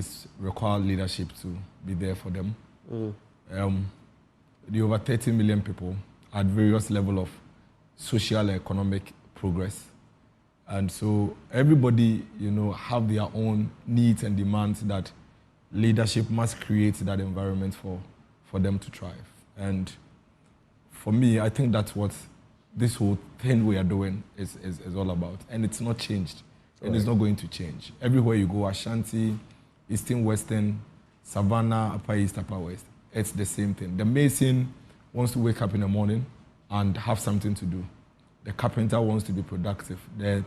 communities require leadership to be there for them. The over 30 million people at various levels of social and economic progress. And so everybody, have their own needs and demands that leadership must create that environment for them to thrive. And for me, I think that's what this whole thing we are doing is all about. And it's not changed. And it's not going to change. Everywhere you go, Ashanti, Eastern, Western, Savannah, Upper East, Upper West, it's the same thing. The mason wants to wake up in the morning and have something to do. The carpenter wants to be productive. The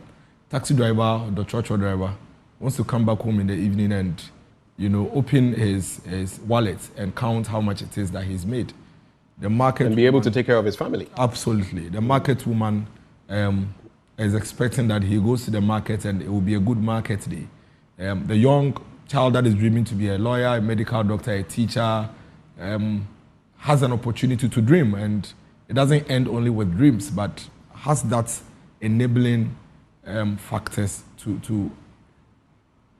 taxi driver or the church driver wants to come back home in the evening and, open his wallet and count how much it is that he's made. The market and be able to take care of his family. Absolutely. The market woman is expecting that he goes to the market and it will be a good market day. The young child that is dreaming to be a lawyer, a medical doctor, a teacher, has an opportunity to dream, and it doesn't end only with dreams, but has that enabling factors to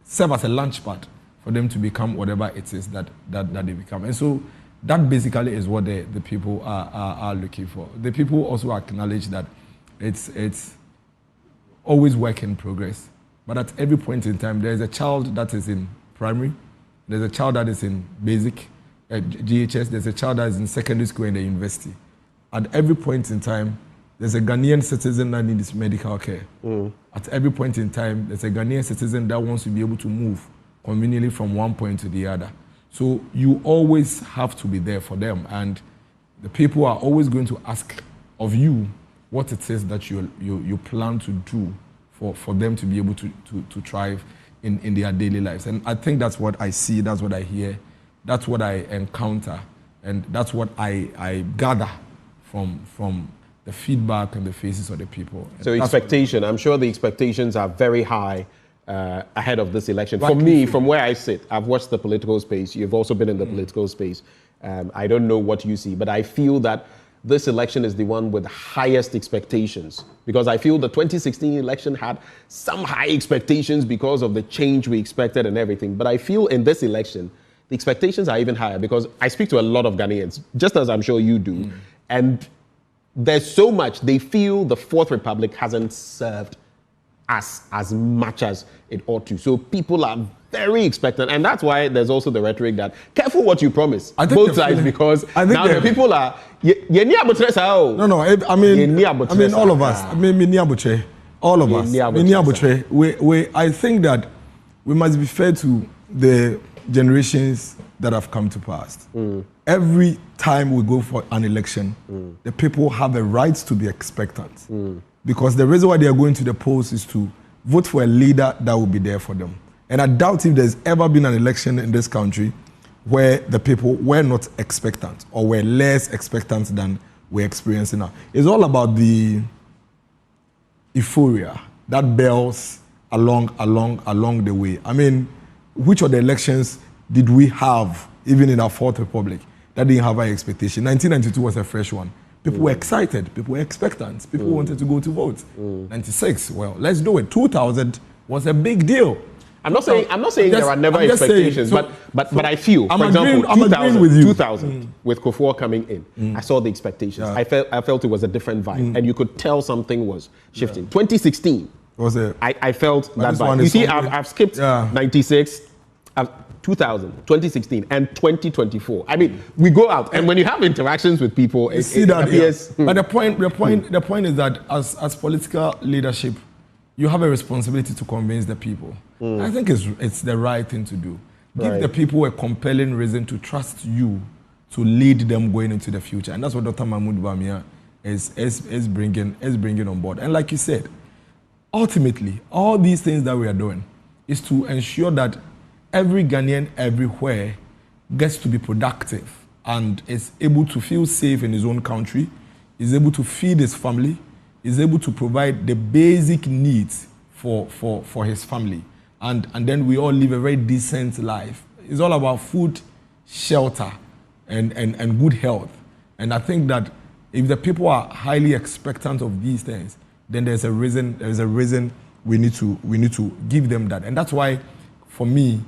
serve as a launchpad for them to become whatever it is that they become. And so that basically is what the people are looking for. The people also acknowledge that it's always work in progress. But at every point in time, there's a child that is in primary, there's a child that is in basic, GHS, there's a child that is in secondary school and the university. At every point in time, there's a Ghanaian citizen that needs medical care. At every point in time, there's a Ghanaian citizen that wants to be able to move conveniently from one point to the other. So you always have to be there for them. And the people are always going to ask of you what it is that you plan to do for them to be able to thrive in their daily lives. And I think that's what I see, that's what I hear, that's what I encounter, and that's what I gather from the feedback and the faces of the people. So expectation, I'm sure the expectations are very high ahead of this election. For me, from where I sit, I've watched the political space, you've also been in the political space. I don't know what you see, but I feel that this election is the one with the highest expectations, because I feel the 2016 election had some high expectations because of the change we expected and everything. But I feel in this election, the expectations are even higher, because I speak to a lot of Ghanaians, just as I'm sure you do, and there's so much they feel the Fourth Republic hasn't served as much as it ought to. So people are very expectant, and that's why there's also the rhetoric that careful what you promise, both sides, because now the people are no, I mean all of us. All of us. I think that we must be fair to the generations that have come to pass. Every time we go for an election, the people have a right to be expectant, because the reason why they are going to the polls is to vote for a leader that will be there for them. And I doubt if there's ever been an election in this country where the people were not expectant or were less expectant than we're experiencing now. It's all about the euphoria that builds along the way. I mean, which of the elections did we have, even in our Fourth Republic, that didn't have high expectation? 1992 was a fresh one. People were excited, people were expectant, people wanted to go to vote. 96, well, let's do it. 2000 was a big deal. I'm not saying there are never expectations, but I feel, for example, 2000 with Kufuor coming in, I saw the expectations. I felt it was a different vibe, and you could tell something was shifting. 2016, I felt that vibe. You see, I've skipped 96, 2000, 2016, and 2024. I mean, we go out, and when you have interactions with people, it appears. But the point is that as political leadership, you have a responsibility to convince the people. I think it's the right thing to do. Give the people a compelling reason to trust you to lead them going into the future. And that's what Dr. Mahmoud Bawumia is bringing on board. And like you said, ultimately, all these things that we are doing is to ensure that every Ghanaian everywhere gets to be productive and is able to feel safe in his own country, is able to feed his family, is able to provide the basic needs for his family. And then we all live a very decent life. It's all about food, shelter, and good health. And I think that if the people are highly expectant of these things, then there's a reason we need to give them that. And that's why, for me,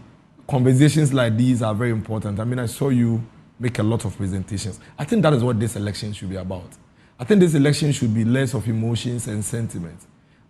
conversations like these are very important. I mean, I saw you make a lot of presentations. I think that is what this election should be about. I think this election should be less of emotions and sentiment.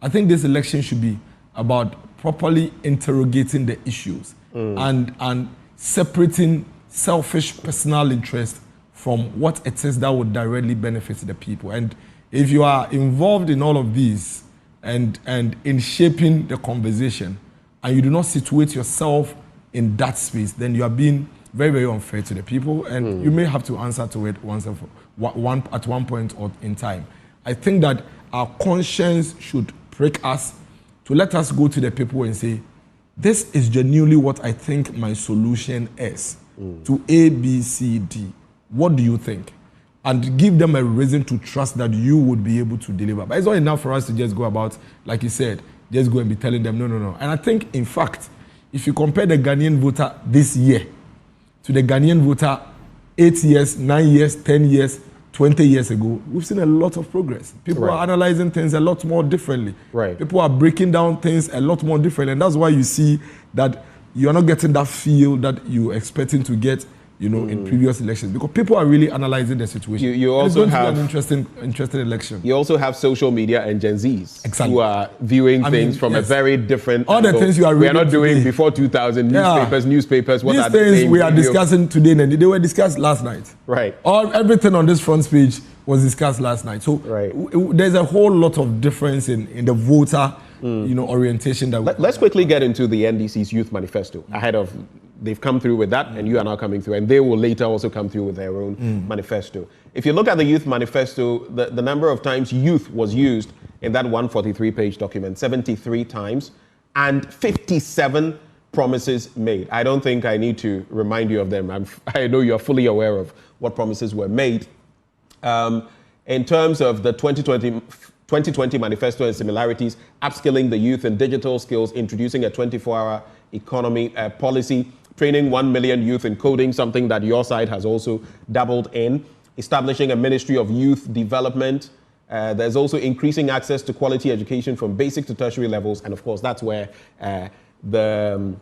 I think this election should be about properly interrogating the issues and separating selfish personal interest from what it is that would directly benefit the people. And if you are involved in all of these and in shaping the conversation, and you do not situate yourself in that space, then you are being very, very unfair to the people, and you may have to answer to it at one point or in time. I think that our conscience should prick us to let us go to the people and say, this is genuinely what I think my solution is to A, B, C, D. What do you think? And give them a reason to trust that you would be able to deliver. But it's not enough for us to just go about, like you said, just go and be telling them, no. And I think, in fact, if you compare the Ghanaian voter this year to the Ghanaian voter 8 years, 9 years, 10 years, 20 years ago, we've seen a lot of progress. People are analyzing things a lot more differently. People are breaking down things a lot more differently. And that's why you see that you're not getting that feel that you're expecting to get, in previous elections, because people are really analyzing the situation. You also have an interesting election. You also have social media and Gen Zs who are viewing things from a very different. All the things you are we are not doing before 2000 newspapers. What these are things we are discussing today, and they were discussed last night. Everything on this front page was discussed last night. So there's a whole lot of difference in the voter, orientation. Let's quickly get into the NDC's youth manifesto ahead of. They've come through with that, and you are now coming through, and they will later also come through with their own manifesto. If you look at the youth manifesto, the number of times youth was used in that 143-page document, 73 times, and 57 promises made. I don't think I need to remind you of them. I know you're fully aware of what promises were made. In terms of the 2020 manifesto and similarities, upskilling the youth in digital skills, introducing a 24-hour economy policy, training 1 million youth in coding, something that your side has also dabbled in, establishing a Ministry of Youth Development. There's also increasing access to quality education from basic to tertiary levels. And of course, that's where the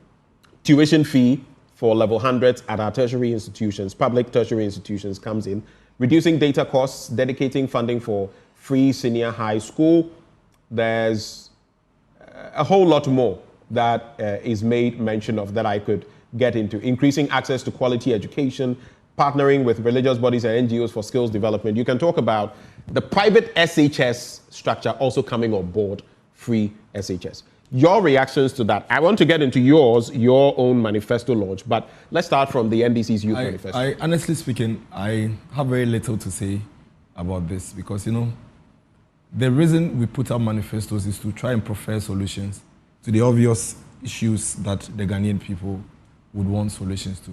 tuition fee for level 100s at our tertiary institutions, public tertiary institutions, comes in. Reducing data costs, dedicating funding for free senior high school. There's a whole lot more that is made mention of that I could get into. Increasing access to quality education, partnering with religious bodies and NGOs for skills development. You can talk about the private SHS structure also coming on board, free SHS. Your reactions to that. I want to get into your own manifesto launch, but let's start from the NDC's youth manifesto. Honestly speaking, I have very little to say about this because, the reason we put out manifestos is to try and prefer solutions to the obvious issues that the Ghanaian people would want solutions to.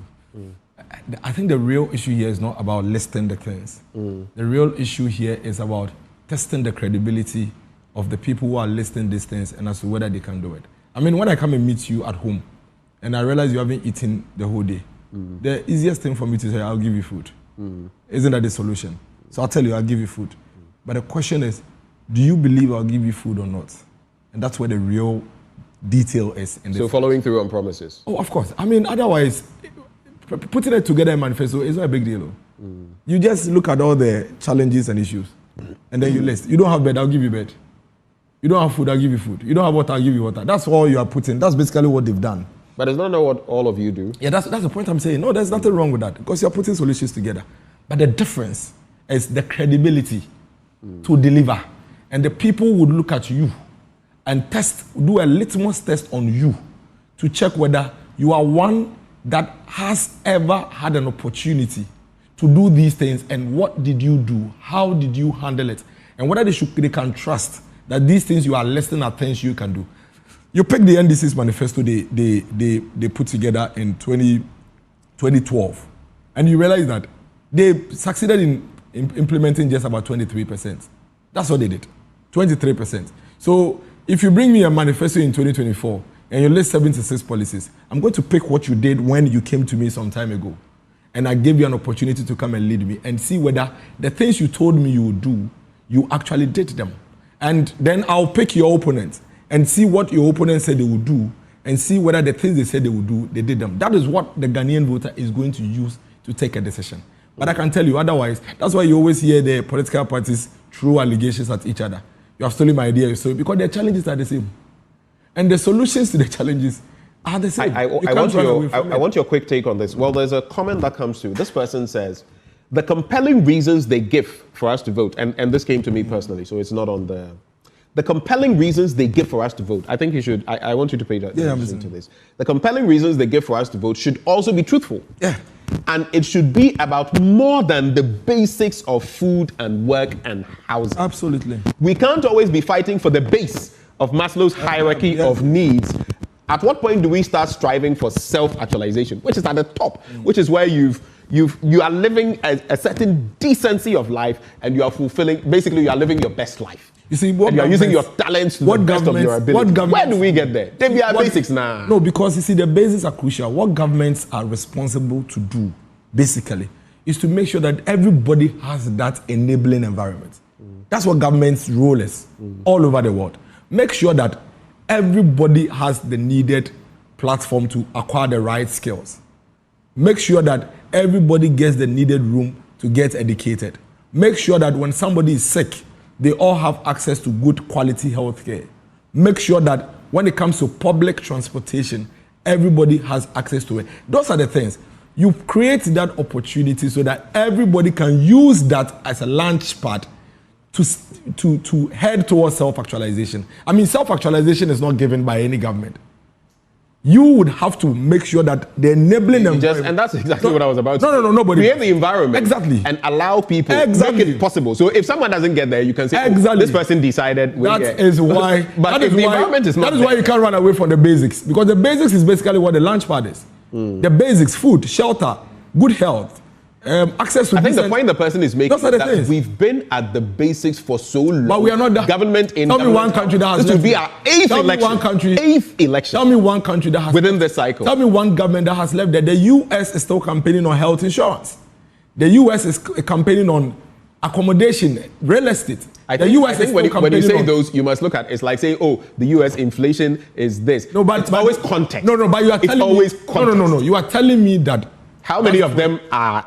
I think the real issue here is not about listing the things. The real issue here is about testing the credibility of the people who are listing these things and as to whether they can do it. I mean, when I come and meet you at home and I realize you haven't eaten the whole day, the easiest thing for me to say, I'll give you food. Isn't that the solution? So I'll tell you, I'll give you food. But the question is, do you believe I'll give you food or not? And that's where the real detail is. So following through on promises? Oh, of course. I mean, otherwise, putting it together in manifesto is not a big deal. You just look at all the challenges and issues, and then you list. You don't have bed, I'll give you bed. You don't have food, I'll give you food. You don't have water, I'll give you water. That's all you are putting. That's basically what they've done. But it's not what all of you do. Yeah, that's the point I'm saying. No, there's nothing wrong with that because you're putting solutions together. But the difference is the credibility to deliver. And the people would look at you and do a litmus test on you to check whether you are one that has ever had an opportunity to do these things and what did you do, how did you handle it, and whether they can trust that these things you are listing are things you can do. You pick the NDC's manifesto they put together in 2012, and you realize that they succeeded in implementing just about 23%. That's what they did, 23%. So if you bring me a manifesto in 2024 and you list 76 policies, I'm going to pick what you did when you came to me some time ago. And I gave you an opportunity to come and lead me and see whether the things you told me you would do, you actually did them. And then I'll pick your opponent and see what your opponent said they would do and see whether the things they said they would do, they did them. That is what the Ghanaian voter is going to use to take a decision. But I can tell you otherwise, that's why you always hear the political parties throw allegations at each other. You have stolen my idea, so because their challenges are the same. And the solutions to the challenges are the same. I want your quick take on this. Well, there's a comment that comes through. This person says, the compelling reasons they give for us to vote, and this came to me personally, so it's not on the compelling reasons they give for us to vote. I think you should, I want you to pay attention to this. The compelling reasons they give for us to vote should also be truthful. Yeah. And it should be about more than the basics of food and work and housing. Absolutely. We can't always be fighting for the base of Maslow's hierarchy of needs. At what point do we start striving for self-actualization, which is at the top, which is where you are living a certain decency of life and you are fulfilling, basically you are living your best life. You see, and you are using your talents to the best of your ability. Where do we get there? They be our basics now. No, because you see, the basics are crucial. What governments are responsible to do, basically, is to make sure that everybody has that enabling environment. That's what government's role is all over the world. Make sure that everybody has the needed platform to acquire the right skills. Make sure that everybody gets the needed room to get educated. Make sure that when somebody is sick, they all have access to good quality health care. Make sure that when it comes to public transportation, everybody has access to it. Those are the things. You create that opportunity so that everybody can use that as a launch pad to head towards self-actualization. I mean, self-actualization is not given by any government. You would have to make sure that the enabling environment... And that's exactly what I was about to say. Nobody. Create the environment. Exactly. And allow people to make it possible. So if someone doesn't get there, you can say, this person decided... That is why... But if the environment is not That is why you can't run away from the basics. Because the basics is basically what the launch pad is. The basics, food, shelter, good health, access to... I think the point the person is making is that we've been at the basics for so long. But we are not... Government in... Tell me one country that has... This will be our eighth election. Tell me one country that has... Within this cycle. Tell me one government that has left there. The US is still campaigning on health insurance. The US is campaigning on accommodation, real estate. I think when you say those, you must look at it's like saying, oh, the US inflation is this. No, but it's always context. No, but you are telling me... No. You are telling me that... How many of them are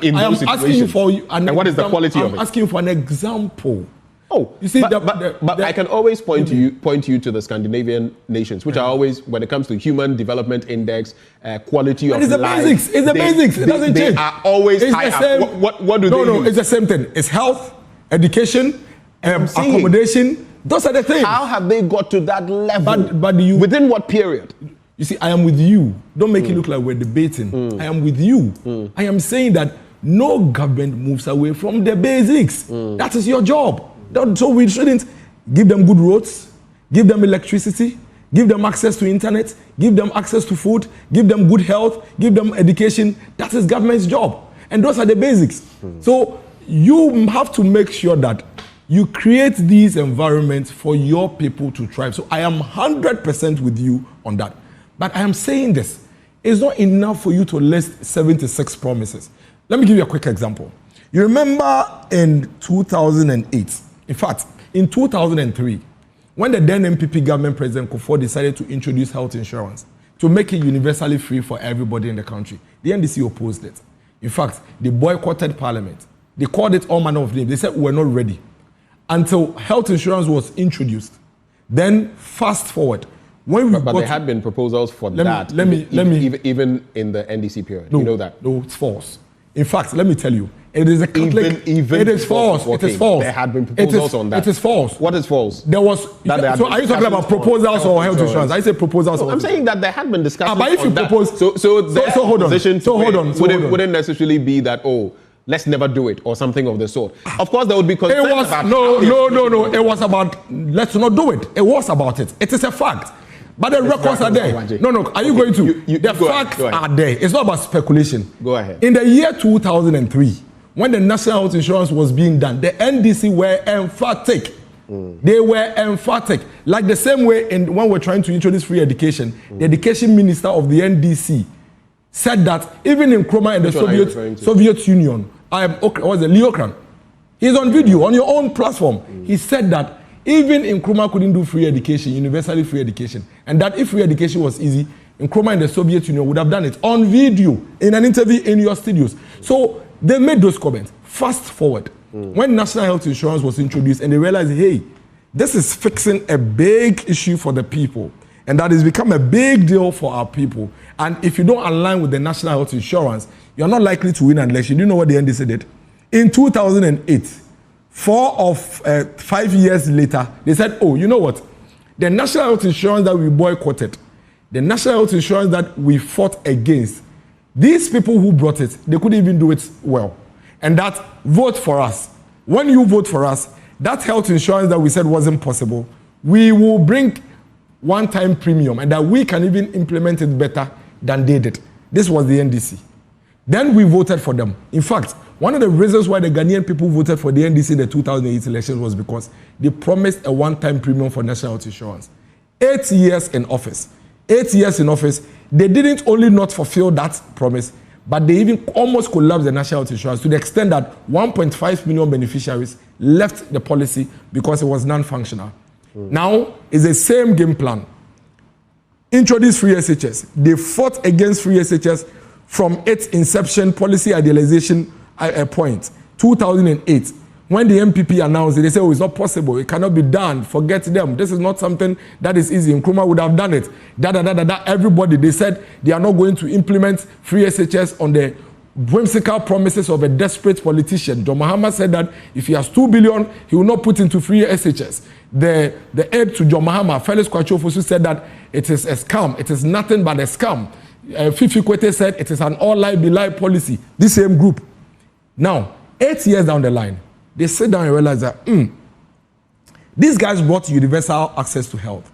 in those situations? Asking you for and what is the quality of it? I'm asking for an example. Oh, you see, but I can always point you to the Scandinavian nations, which are always, when it comes to human development index, quality of life. It's the basics. It's the basics. It doesn't change. They are always high up. What do they use? No, it's the same thing. It's health, education, accommodation. Those are the things. How have they got to that level? But within what period? You see, I am with you. Don't make it look like we're debating. I am with you. I am saying that no government moves away from the basics. That is your job. So we shouldn't give them good roads, give them electricity, give them access to internet, give them access to food, give them good health, give them education. That is government's job. And those are the basics. So you have to make sure that you create these environments for your people to thrive. So I am 100% with you on that. But I am saying this, it's not enough for you to list 76 promises. Let me give you a quick example. You remember in 2008, in fact, in 2003, when the then MPP government President Kufuor decided to introduce health insurance to make it universally free for everybody in the country, the NDC opposed it. In fact, they boycotted Parliament. They called it all manner of names. They said we're not ready until health insurance was introduced. Then fast forward. But there had been proposals for that. Even in the NDC period. No, you know that? No, it's false. In fact, let me tell you, it is a Catholic. It is false. It is false. There had been proposals on that. It is false. What is false? There was. So are you talking about proposals or health insurance? I say proposals. No, I'm saying that there had been discussions. But if you propose, so hold on. Hold on. Wouldn't necessarily be that let's never do it or something of the sort. Of course, there would be concerns about. No. It was about let's not do it. It was about it. It is a fact. But the records are there. No. Are you going to? The facts are there. It's not about speculation. Go ahead. In the year 2003, when the National Health Insurance was being done, the NDC were emphatic. They were emphatic. Like the same way when we're trying to introduce free education, the education minister of the NDC said that even in Nkrumah and the Soviet Union, Leo Kran, he's on video, on your own platform. He said that even Nkrumah couldn't do free education, universally free education. and that if free education was easy, Nkrumah in the Soviet Union would have done it on video in an interview in your studios. So they made those comments. Fast forward, when national health insurance was introduced and they realized, hey, this is fixing a big issue for the people, and that has become a big deal for our people. And if you don't align with the national health insurance, you're not likely to win an election. Do you know what the NDC did? In 2008, 5 years later, they said, oh, you know what? The national health insurance that we boycotted, the national health insurance that we fought against, these people who brought it, they couldn't even do it well. And that, vote for us. When you vote for us, that health insurance that we said wasn't possible, we will bring one-time premium and that we can even implement it better than they did. This was the NDC. Then we voted for them. In fact, one of the reasons why the Ghanaian people voted for the NDC in the 2008 elections was because they promised a one-time premium for national health insurance. 8 years in office. 8 years in office, they didn't only not fulfill that promise, but they even almost collapsed the national health insurance to the extent that 1.5 million beneficiaries left the policy because it was non-functional. Now, it's the same game plan. Introduce free SHS. They fought against free SHS from its inception policy idealization point, 2008. When the MPP announced it, they said, oh, it's not possible. It cannot be done. Forget them. This is not something that is easy. Nkrumah would have done it. Everybody, they said they are not going to implement free SHS on the whimsical promises of a desperate politician. John Mahama said that if he has 2 billion, he will not put into free SHS. The aide to John Mahama, Felix Kwachofosu, said that it is a scam. It is nothing but a scam. Fifi Kwete said it is an all-lie-be-lie policy. This same group. Now, 8 years down the line, they sit down and realize that these guys brought universal access to health.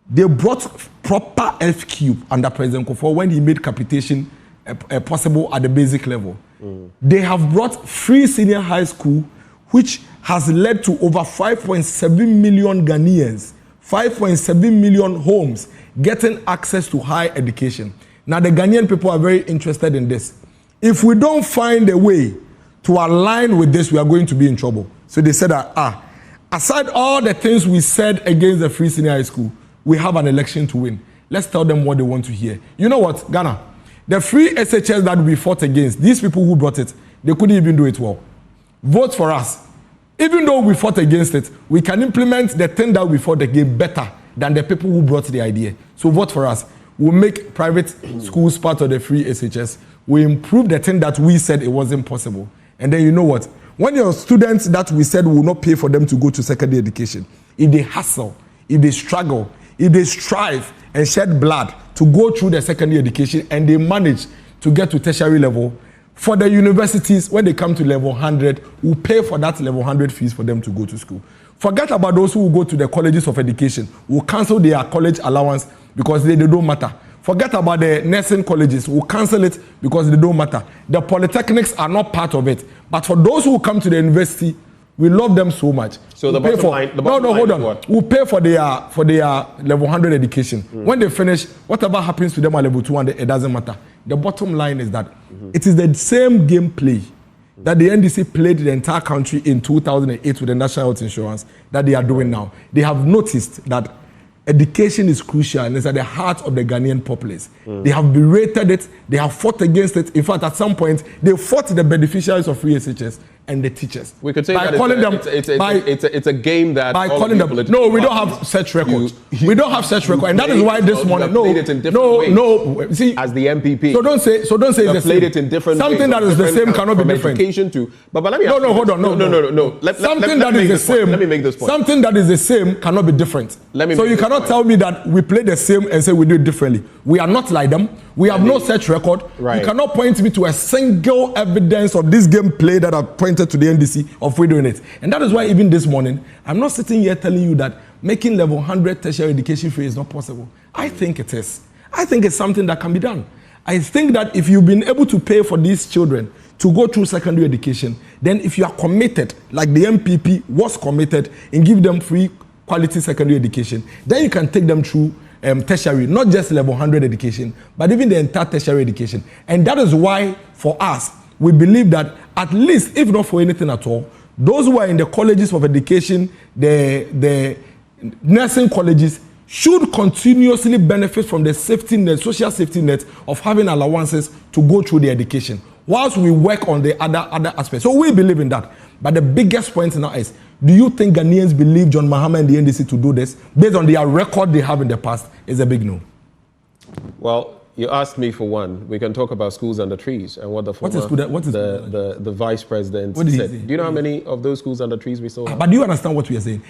They brought proper FQ under President Kufuor when he made capitation possible at the basic level. They have brought free senior high school, which has led to over 5.7 million Ghanaians, 5.7 million homes getting access to higher education. Now, the Ghanaian people are very interested in this. If we don't find a way to align with this, we are going to be in trouble. So they said that, aside all the things we said against the free senior high school, we have an election to win. Let's tell them what they want to hear. You know what, Ghana? The free SHS that we fought against, these people who brought it, they couldn't even do it well. Vote for us. Even though we fought against it, we can implement the thing that we fought against better than the people who brought the idea. So vote for us. We'll make private schools part of the free SHS. We improve the thing that we said it wasn't possible. And then you know what? When your students that we said will not pay for them to go to secondary education, if they hustle, if they struggle, if they strive and shed blood to go through the secondary education and they manage to get to tertiary level, for the universities, when they come to level 100, we'll pay for that level 100 fees for them to go to school. Forget about those who will go to the colleges of education. We'll cancel their college allowance because they don't matter. Forget about the nursing colleges. We'll cancel it because they don't matter. The polytechnics are not part of it. But for those who come to the university, we love them so much. So we'll the bottom line, hold on. We'll pay for their level 100 education. When they finish, whatever happens to them at level 200, it doesn't matter. The bottom line is that it is the same gameplay that the NDC played the entire country in 2008 with the national health insurance that they are doing now. They have noticed that education is crucial and it's at the heart of the Ghanaian populace. They have berated it. They have fought against it. In fact, at some point, they fought the beneficiaries of free SHS and the teachers. We could say by that it's a game that by calling them. No, we don't have such records. We don't have such records, and that is why this morning. No. See, as the MPP. So don't say it's the same. It in different something ways, that is the same cannot be different. Education to, but let me. Hold on. No. Something that is the same. Let me make this point. Something that is the same cannot be different. So you cannot tell me that we play the same and say we do it differently. We are not like them. We have no such record. Right. You cannot point me to a single evidence of this gameplay that I've pointed to the NDC of we doing it. And that is why even this morning, I'm not sitting here telling you that making level 100 tertiary education free is not possible. I think it is. I think it's something that can be done. I think that if you've been able to pay for these children to go through secondary education, then if you are committed, like the MPP was committed, in give them free quality secondary education, then you can take them through tertiary, not just level 100 education, but even the entire tertiary education. And that is why, for us, we believe that at least, if not for anything at all, those who are in the colleges of education, the nursing colleges, should continuously benefit from the safety net, social safety net of having allowances to go through the education, whilst we work on the other aspects. So we believe in that. But the biggest point now is, do you think Ghanaians believe John Mahama and the NDC to do this based on their record they have in the past? Is a big no. Well, you asked me for one. We can talk about schools under trees and what the former, the vice president said. Do you know how many of those schools under trees we saw? But do you understand what we are saying?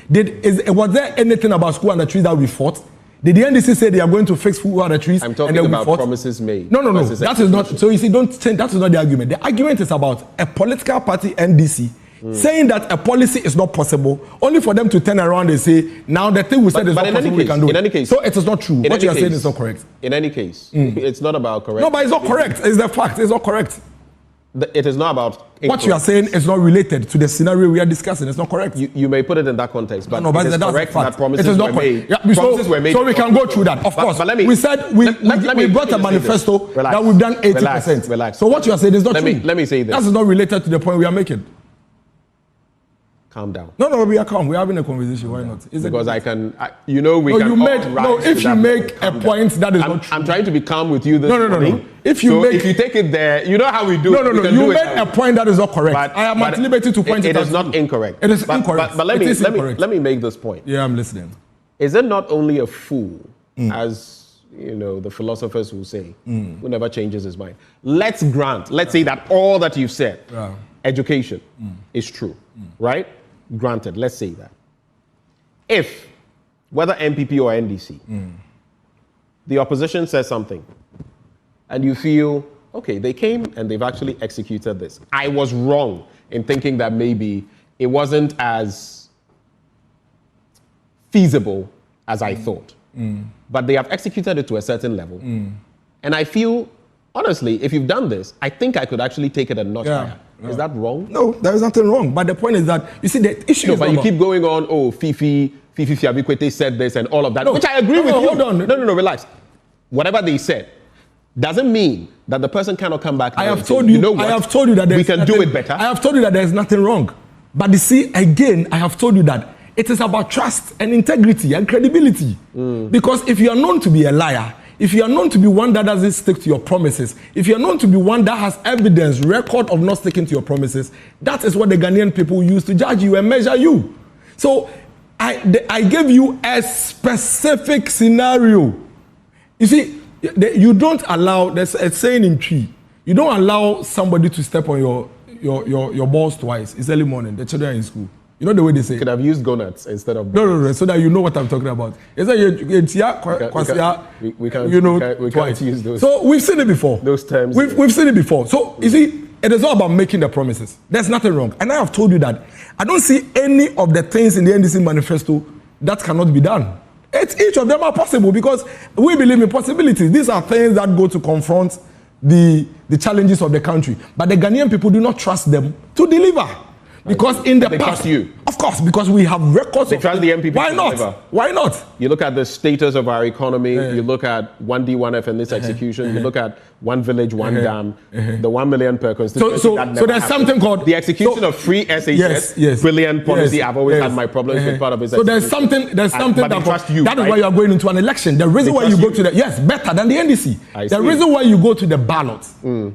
Was there anything about school under trees that we fought? Did the NDC say they are going to fix school under trees? I'm talking about promises made. No. That is not. So you see, don't change. That is not the argument. The argument is about a political party, NDC, saying that a policy is not possible, only for them to turn around and say, now the thing we said is not possible, we can do it. In any case, so it is not true. What you are saying is not correct. In any case, it's not about correct. No, but it's not correct. It's the fact. It's not correct. It is not about incorrect. What you are saying is not related to the scenario we are discussing. It's not correct. You may put it in that context, but, but it is correct that promises were made. Yeah, promises were made. So we can go through that. Of course. But we said we brought a manifesto that we've done 80%. Relax. So what you are saying is not true. Let me say this. That is not related to the point we are making. Calm down. No, we are calm. We are having a conversation. Why not? Because if you make a point that is not true. I'm trying to be calm with you this morning. No. If you take it there, you know how we do it. No. You made a point that is not correct. I am at liberty to point it out. It is not incorrect. It is incorrect. But let me make this point. Yeah, I'm listening. Is it not only a fool, as the philosophers will say, who never changes his mind? Let's say that all that you've said, education, is true, right? Granted, let's say that. If, whether MPP or NDC, the opposition says something, and you feel, okay, they came and they've actually executed this. I was wrong in thinking that maybe it wasn't as feasible as I thought. But they have executed it to a certain level. And I feel, honestly, if you've done this, I think I could actually take it a notch higher. Is that wrong? No, there is nothing wrong. But the point is that, you see, the issue is but you keep going on, Fifi Abikwete said this and all of that, which I agree with you. Hold on. No, relax. Whatever they said doesn't mean that the person cannot come back. I have told you that we can do it better. I have told you that there is nothing wrong. But you see, again, I have told you that it is about trust and integrity and credibility. Because if you are known to be a liar, if you are known to be one that doesn't stick to your promises, if you are known to be one that has evidence, record of not sticking to your promises, that is what the Ghanaian people use to judge you and measure you. So I gave you a specific scenario. You see, you don't allow, there's a saying in Tree, you don't allow somebody to step on your balls twice. It's early morning, the children are in school. You know the way they say. You could have used gonads instead of. No, so that you know what I'm talking about. It's like we can't use those. So we've seen it before. Those terms. We've seen it before. So you see, it is all about making the promises. There's nothing wrong. And I have told you that I don't see any of the things in the NDC manifesto that cannot be done. Each of them are possible because we believe in possibilities. These are things that go to confront the challenges of the country. But the Ghanaian people do not trust them to deliver. Because in the past, trust you. Of course, because we have records. They trust the MPP. Why not? Why not? You look at the status of our economy. You look at 1D, 1F in this execution. You look at one village, one dam. The 1 million per constituency. So there's something called the execution of free SHS. Yes. Brilliant policy. I've always had my problems with part of it. So there's something that trust you. That is why you are going into an election. The reason why you go to better than the NDC. The reason why you go to the ballot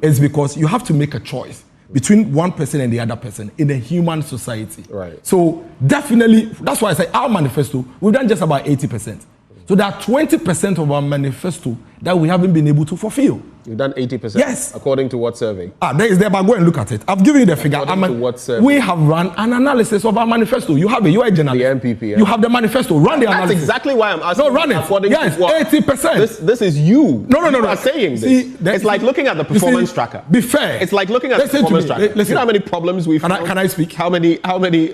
is because you have to make a choice between one person and the other person in a human society. Right. So definitely, that's why I say our manifesto, we've done just about 80%. So there are 20% of our manifesto that we haven't been able to fulfill. You've done 80%? Yes. According to what survey? There is there, but go and look at it. I've given you the figure. According to what survey? We have run an analysis of our manifesto. You have it. You are a journalist. The MPP. Yeah. You have the manifesto. Run the analysis. That's exactly why I'm asking. No, run it. Yes, 80%. This is you. No. You are saying this. It's like looking at the performance tracker. Be fair. It's like looking at the performance tracker. You know how many problems we've found? Can I speak? How many?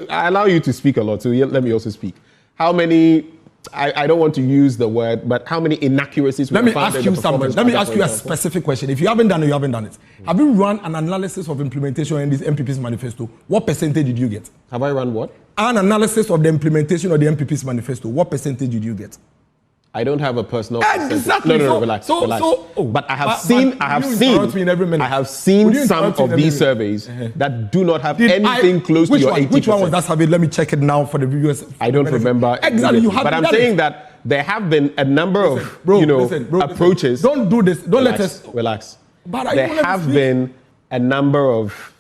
I allow you to speak a lot, so let me also speak. How many? I don't want to use the word, but how many inaccuracies we have found in the performance tracker? Let me ask you a specific question. If you haven't done it, you haven't done it. Have you run an analysis of implementation in this MPP's manifesto? What percentage did you get? Have I run what? An analysis of the implementation of the MPP's manifesto. What percentage did you get? I don't have a personal exactly. No, relax. But I have seen some of these surveys that do not have anything close to your 80%. Which one was that survey? Let me check it now for the viewers. I don't remember. Exactly. But I'm saying that there have been a number of approaches. Don't do this. Don't let us relax. But there have been a number of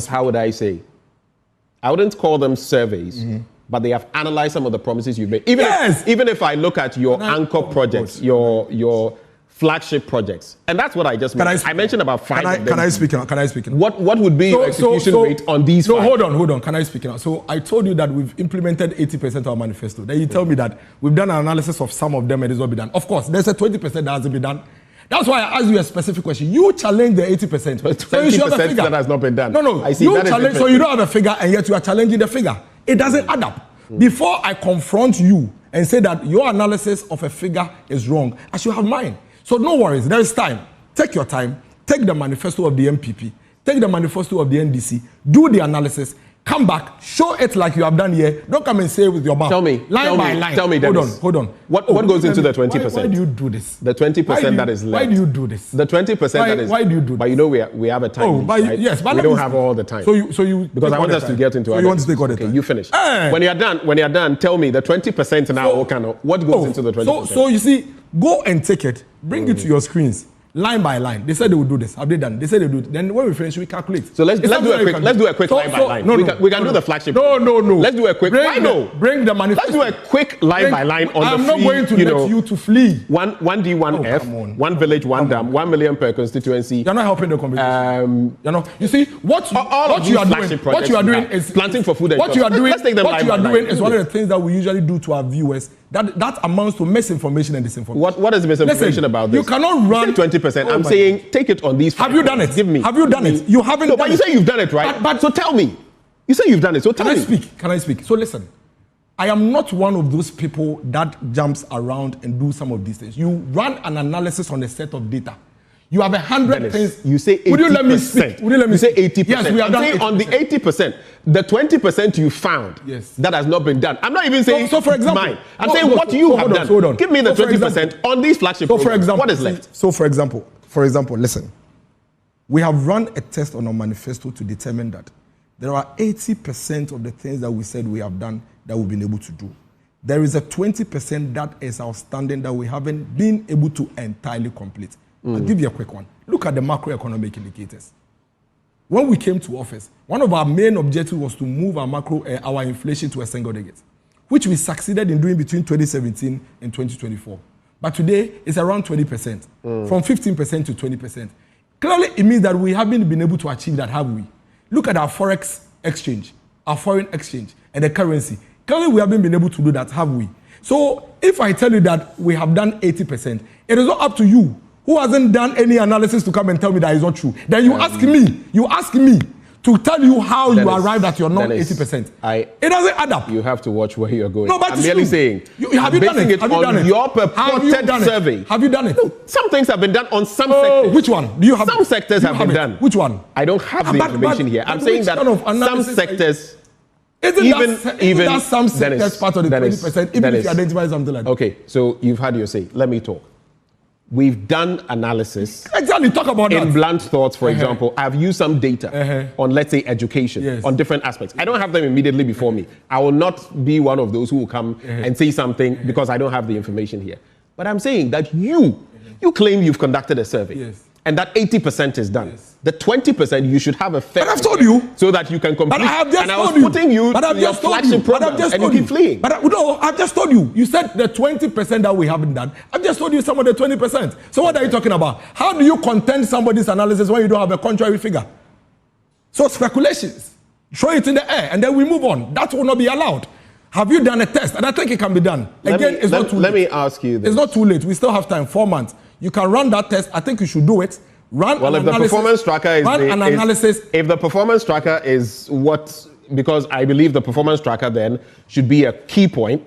how would I say? I wouldn't call them surveys, but they have analyzed some of the promises you've made. Even if I look at your anchor projects, your flagship projects, and that's what I just mentioned. I mentioned about 5 of them. Can I speak now? What would be your execution rate on these 5? Hold on. Can I speak now? So I told you that we've implemented 80% of our manifesto. Then you tell me that we've done an analysis of some of them and it's not been done. Of course, there's a 20% that hasn't been done. That's why I asked you a specific question. You challenge the 80%. But 20% that has not been done. No. I see. You challenge, so you don't have a figure and yet you are challenging the figure. It doesn't add up. Before I confront you and say that your analysis of a figure is wrong, I should have mine. So no worries, there is time. Take your time. Take the manifesto of the MPP. Take the manifesto of the NDC. Do the analysis. Come back. Show it like you have done here. Don't come and say it with your mouth. Tell me. Line by line. Tell me, Dennis. Hold on. What goes into the 20%? Why do you do this? The 20% that is left. Why do you do this? The 20% that is. Why do you do this? But you know we have a time. Right? Yes, but we don't have all the time. So you because I want us to get into. So you want to take all the time. Okay, you finish. When you're done, tell me the 20% now. What goes into the 20%? So you see, go and take it. Bring it to your screens. Line by line. They said they would do this. Have they done? They said they do it. Then when we finish, we calculate. So let's do a quick line by line. We can do the flagship. No. Let's do a quick. Why no? Bring the manifesto. Let's do a quick line by line on I'm the not going to let you to flee. 1 D1F, 1 village, 1 dam, 1 million per constituency. You're not helping the conversation. You see what you are doing is planting for food. What you are doing is one of the things that we usually do to our viewers. That amounts to misinformation and disinformation. What is misinformation about this? You cannot run 20%. I'm saying take it on these. Have you done it? Give me. Have you done it? You haven't. No, but you say you've done it, right? But so tell me. You say you've done it. So tell me. Can I speak? So listen. I am not one of those people that jumps around and do some of these things. You run an analysis on a set of data. You have 100 things. You say 80%. Would you let me speak? You say 80%. Yes, we have done 80%. On the 80%, the 20% you found that has not been done. I'm not even saying for example, mine. I'm saying what you have done. Hold on. Give me the 20% on these flagship programs. For example, what is left? So for example, listen. We have run a test on our manifesto to determine that there are 80% of the things that we said we have done that we've been able to do. There is a 20% that is outstanding that we haven't been able to entirely complete. I'll give you a quick one. Look at the macroeconomic indicators. When we came to office, one of our main objectives was to move our inflation to a single digit, which we succeeded in doing between 2017 and 2024. But today, it's around 20%, from 15% to 20%. Clearly, it means that we haven't been able to achieve that, have we? Look at our forex exchange, our foreign exchange, and the currency. Clearly, we haven't been able to do that, have we? So, if I tell you that we have done 80%, it is not up to you, who hasn't done any analysis, to come and tell me that is not true. Then you ask me to tell you how you arrived at your non-80%. It doesn't add up. You have to watch where you're going. No, but I'm merely saying, have you done it? Have you done it? Your purported survey. Have you done it? No, some things have been done on some sectors. Which one? Do you have some sectors have been done. Which one? I don't have the information here. I'm saying that some sectors. Isn't that some sectors part of the 20%, even if you identify something like that? Okay, so you've had your say. Let me talk. We've done analysis. Exactly, talk about that. In blunt thoughts, for example, I've used some data on, let's say, education, on different aspects. I don't have them immediately before me. I will not be one of those who will come and say something because I don't have the information here. But I'm saying that you claim you've conducted a survey. And that 80% is done. The 20% you should have a fair. But I've told you. So that you can complete. But I have just and I was putting you to your flagship program and you keep fleeing. But no, I've just told you. You said the 20% that we haven't done. I've just told you some of the 20%. So what are you talking about? How do you contend somebody's analysis when you don't have a contrary figure? So speculations. Throw it in the air and then we move on. That will not be allowed. Have you done a test? And I think it can be done. Again, it's not too late. Let me ask you this. It's not too late. We still have time, 4 months. You can run that test. I think you should do it. If the performance tracker if the performance tracker is what, because I believe the performance tracker then should be a key point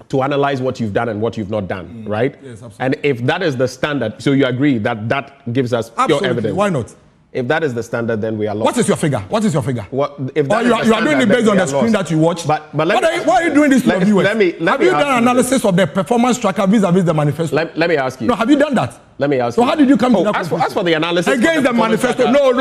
to analyze what you've done and what you've not done, right? Yes, absolutely. And if that is the standard, so you agree that that gives us pure evidence. Why not? If that is the standard, then we are lost. What is your figure? What if that you are doing it based on the screen that you watch? But why are you doing this to your viewers? Have you done analysis of the performance tracker vis-a-vis the manifesto? Let me ask you. No, have you done that? Let me ask you. So how did you come to that conclusion? As for the analysis against the manifesto? No.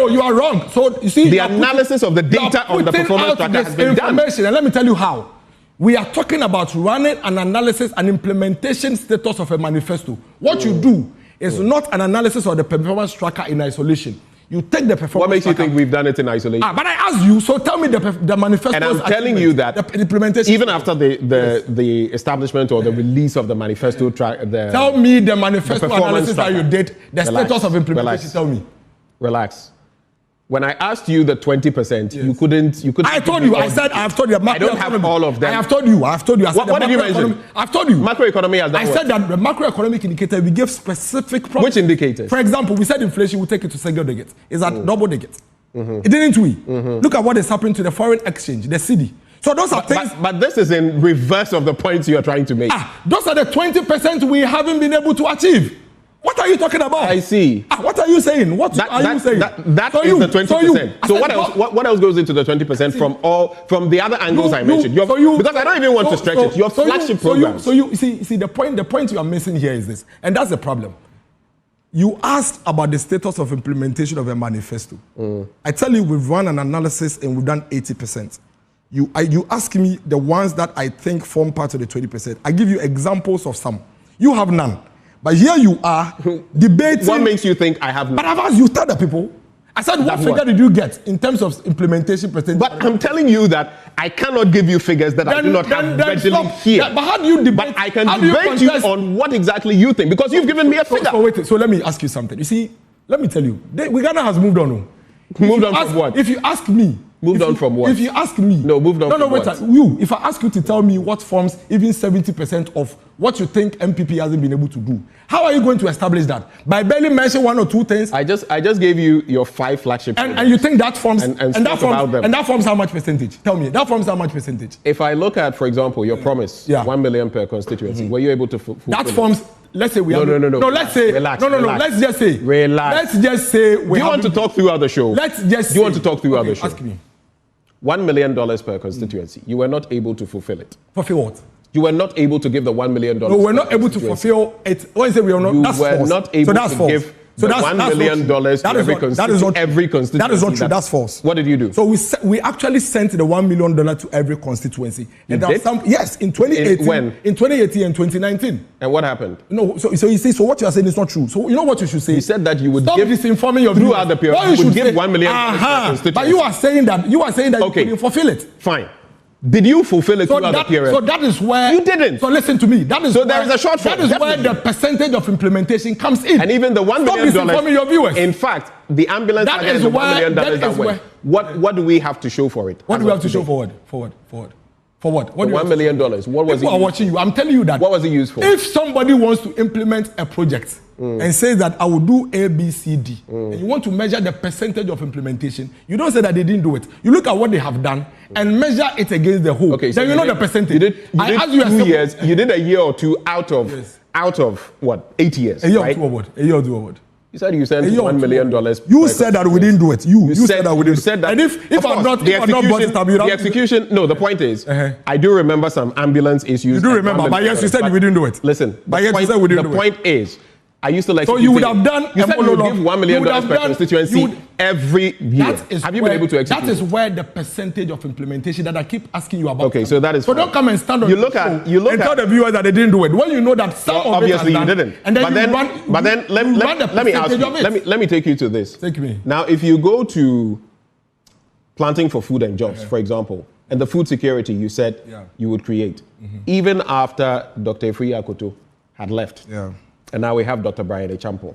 You are wrong. So you see, the analysis of the data on the performance tracker has been done. And let me tell you how. We are talking about running an analysis and implementation status of a manifesto. What you do is not an analysis of the performance tracker in isolation. You take the performance. What makes you think we've done it in isolation? But I asked you, so tell me the manifesto. And I'm telling you that the implementation. even after the establishment or the release of the manifesto track, tell me the manifesto analysis that you did, the status of implementation. Relax. Tell me. Relax. When I asked you the 20%, you couldn't. I told you. I said I have told you. I don't have all of them. I have told you. I said what did you mention? I've told you. Macroeconomy has done I said that the macroeconomic indicator we give specific. Which indicators? For example, we said inflation will take it to single digit. Is that double digit? Didn't we? Look at what is happening to the foreign exchange, the cedi. So those are things. But this is in reverse of the points you are trying to make. Those are the 20% we haven't been able to achieve. What are you talking about? I see. What are you saying? What are you saying? That is the 20%. So what else goes into the 20% from the other angles I mentioned? Because I don't even want to stretch it. Your flagship programs. So you see the point you are missing here is this, and that's the problem. You asked about the status of implementation of a manifesto. I tell you, we've run an analysis and we've done 80%. You ask me the ones that I think form part of the 20%. I give you examples of some. You have none. But here you are debating. What makes you think I have none? But I've asked you, tell the people. I said, what figure did you get in terms of implementation percentage? But I'm telling you that I cannot give you figures that I do not have readily here. But how do you debate? But I can debate you on what exactly you think, because you've given me a figure. So let me ask you something. You see, let me tell you, Ghana has moved on. Moved on from what? If you ask me. Moved on from what? If you ask me. No, moved on from what? If I ask you to tell me what forms even 70% of what you think MPP hasn't been able to do, how are you going to establish that? By barely mentioning one or two things? I just gave you your 5 flagship programs. And you think that forms and that forms how much percentage? Tell me, that forms how much percentage? If I look at, for example, your promise, 1 million per constituency, were you able to fulfill that forms? Let's say we have. No. Let's say. Relax. No. Let's just say. Relax. Let's just say. Do you want to talk throughout the show? Let's just. Do you want to talk throughout the show? Ask me. $1 million per constituency. You were not able to fulfill it. Fulfill what? You were not able to give the $1 million. No, we're not able to fulfill it. When I say we are not, you were not able to give $1 million to every constituency. That is not true. That's false. What did you do? So we actually sent the $1 million to every constituency. And there did? Yes, in 2018. When? In 2018 and 2019. And what happened? No, so you see, so what you are saying is not true. So you know what you should say? You said that you would stop disinforming your throughout the period. You would give $1 million per constituency. But you are saying that you couldn't fulfill it. Fine. Did you fulfill it throughout the period? So that is where you didn't. So listen to me. There is a shortfall. That is where the percentage of implementation comes in. And even the $1 million. Stop misinforming your viewers. In fact, the ambulance that is the $1 million. What do we have to show for it? What do we have to show forward? For what? The $1 million. What was it? People are watching you. I'm telling you that. What was it used for? If somebody wants to implement a project and says that I will do A, B, C, D, and you want to measure the percentage of implementation, you don't say that they didn't do it. You look at what they have done and measure it against the whole. Okay, so then you know the percentage. You did 2 years. You did a year or two out of what? 8 years. A year or two of what? A year or two of what? You said you sent $1 million. You said that we didn't do it. You said that we didn't. You said that. And if I'm not the execution. No, the point is, I do remember some ambulance issues. You do remember, but yes, you said we didn't do it. Listen, but yes, you said we didn't do it. The point is, I used to like. So you would have done. You said you would give $1 million per constituency every year. Have you been able to execute? That is where the percentage of implementation that I keep asking you about. Okay, so that is. So don't come and stand on. You look at tell the viewers that they didn't do it. When you know that some of obviously it you didn't. And then but then let me ask you. Let me take you to this. Take me. Now, if you go to planting for food and jobs, for example, and the food security you said you would create, even after Dr. Efri Akoto had left. Yeah. And now we have Dr. Brian Echampo.